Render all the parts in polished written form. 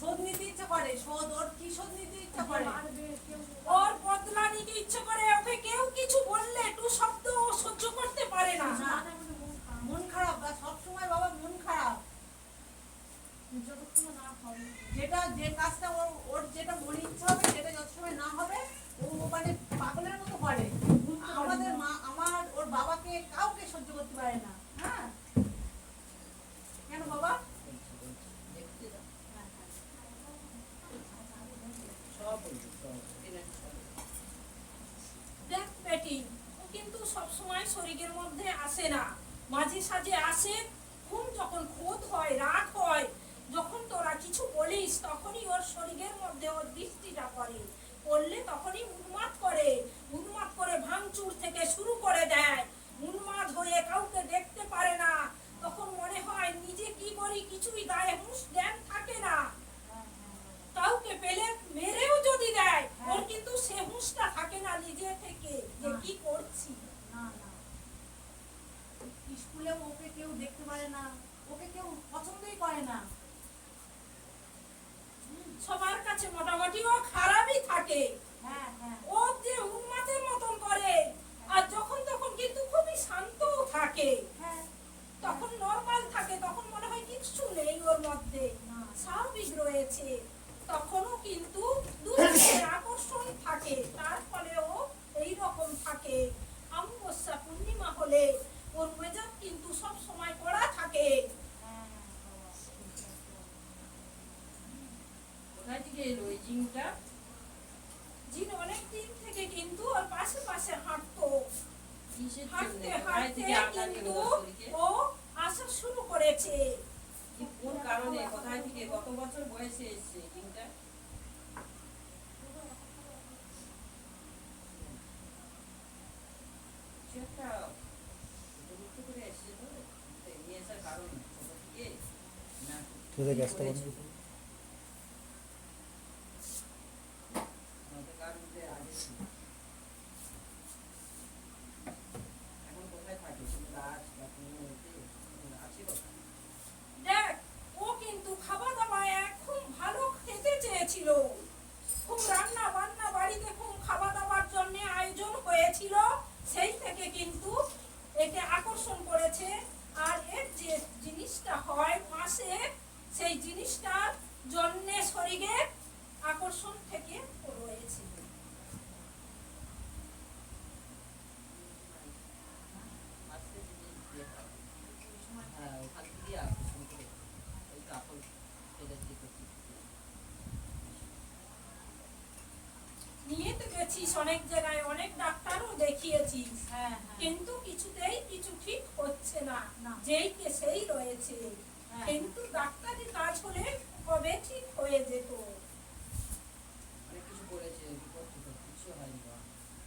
শোধ নিতে ইচ্ছা করে, শোধ ওর কি শোধ নিতে ইচ্ছা করে, ওর বদলা নিতে ইচ্ছে করে। ওকে কেউ কিছু বললে একটু শব্দ ও সহ্য করতে পারে না। মন খারাপ বা সব সময় বাবা মন খারাপ। যেটা যে কাজটা ওর যেটা মনে ইচ্ছা হবে সেটা যত সময় না হবে ও মানে পাগলের মতো করে। আমাদের মা আমার ওর বাবাকে কাউকে সহ্য করতে পারে না। হ্যাঁ কেন বাবা? দেখ বেটি, ও কিন্তু সব সময় শরীরের মধ্যে আসে না, মাঝে সাঝে আসে। খুব যখন ক্রোধ হয়, রাগ হয়, যখন তোরা কিছু বলিস তখনই ওর শরীরের মধ্যে ওর দৃষ্টিটা পড়ে। পড়লে তখনই উন্মাদ করে, উন্মাদ করে ভাঙচুর থেকে শুরু করে দেয়। উন্মাদ হয়ে কাউকে দেখতে পারে না। তখন মনে হয় নিজে কি করি কিছুই গায়ে হুঁশ জ্ঞান থাকে না। কাউকে পেলে মেরেও যদি দেয় ওর কিন্তু সে হুঁশটা থাকে না নিজে থেকে যে কি করছি। না না, স্কুলে ওকে কেউ দেখতে পারে না, ওকে কেউ পছন্দই করে না। সবার কাছে মোটামুটি ও খারাপই থাকে। হ্যাঁ হ্যাঁ ও যে উন্মাদের মতন করে, আর যখন তখন কিন্তু খুবই শান্তও থাকে। হ্যাঁ তখন নরমাল থাকে, তখন মনে হয় কিছু নেই ওর মধ্যে, স্বাভাবিক রয়েছে। তখনও কিন্তু দুধের আকর্ষণ থাকে, তার ফলে ও এইরকম থাকে। অমাবস্যা পূর্ণিমা হলে ওর মেজাজ কিন্তু সব সময় কড়া থাকে। হ্যাঁ কোথায় থেকে এলো এই জিনটা? জিন অনেক দিন থেকে কিন্তু ওর পাশে পাশে হাঁটতো। কিসের জন্য? হাঁটতে কোথায় হাঁটতে থেকে আঘাত কিন্তু এলো ওর শরীরে? ও আসা শুরু করেছে। কোন কারণে, কোথায় থেকে, কত বছর বয়সে এসেছে জিনটা? কিছু একটা উপযুক্ত করে এসেছে তো? নিয়ে আসার কারণ ছোট থেকে না তোদের কি গ্যাসটা বন্ধ করেছে? করো। আমাদের কার মধ্যে আগে ছিল। এখন কোথায় থাকে? কোনো গাছ বা কোনো এতে আছে কোথায়? দেখ, ও কিন্তু খাওয়া দাওয়া এখন ভালো খেতে চেয়েছিল। খুব রান্না বান্না বাড়িতে খুব খাওয়া দাওয়ার জন্য আয়োজন হয়েছিল, সেই থেকে কিন্তু একে আকর্ষণ করেছে। আর এর যে জিনিসটা হয় মাসে, সেই জিনিসটার জন্য শরীরে আকর্ষণ থেকে রয়েছে। আস্তে ধীরে ইয়ে হয়। হ্যাঁ, ওখান থেকে আকর্ষণ করে ওই কাপড় ফেলে দিয়ে করতে। নিয়ে তো গেছিস অনেক জায়গায়, অনেক ডাক্তারও দেখিয়েছিস, হ্যাঁ কিন্তু কিছুতেই কিছু ঠিক হচ্ছে না। না। যেই কে সেই রয়েছে। হ্যাঁ। কিন্তু ডাক্তারি কাজ হলে কবে ঠিক হয়ে যেত। অনেক কিছু করেছে, রিপোর্ট টিপোর্ট কিছু হয়নি।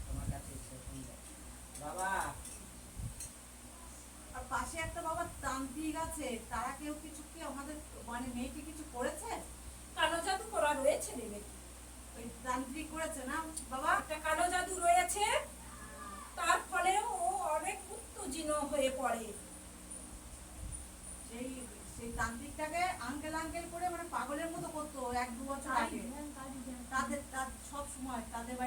তোমার কাছে এসে শুনলাম। বাবা আর পাশে একটা বাবা তান্ত্রিক আছে, তারা কেউ কিছু কি আমাদের মানে মেয়েকে কিছু করেছে? কালো জাদু করা রয়েছে রে বেটি। ওই তান্ত্রিক করেছে না বাবা? একটা কালো জাদু রয়েছে, তার ফলে ও অনেক উত্তেজিত হয়ে পড়ে। সেই সেই তান্ত্রিকটাকে আঙ্কেল আঙ্কেল করে মানে পাগলের মতো করতো 1-2 বছর আগে। তাদের সব সময় তাদের বাড়ি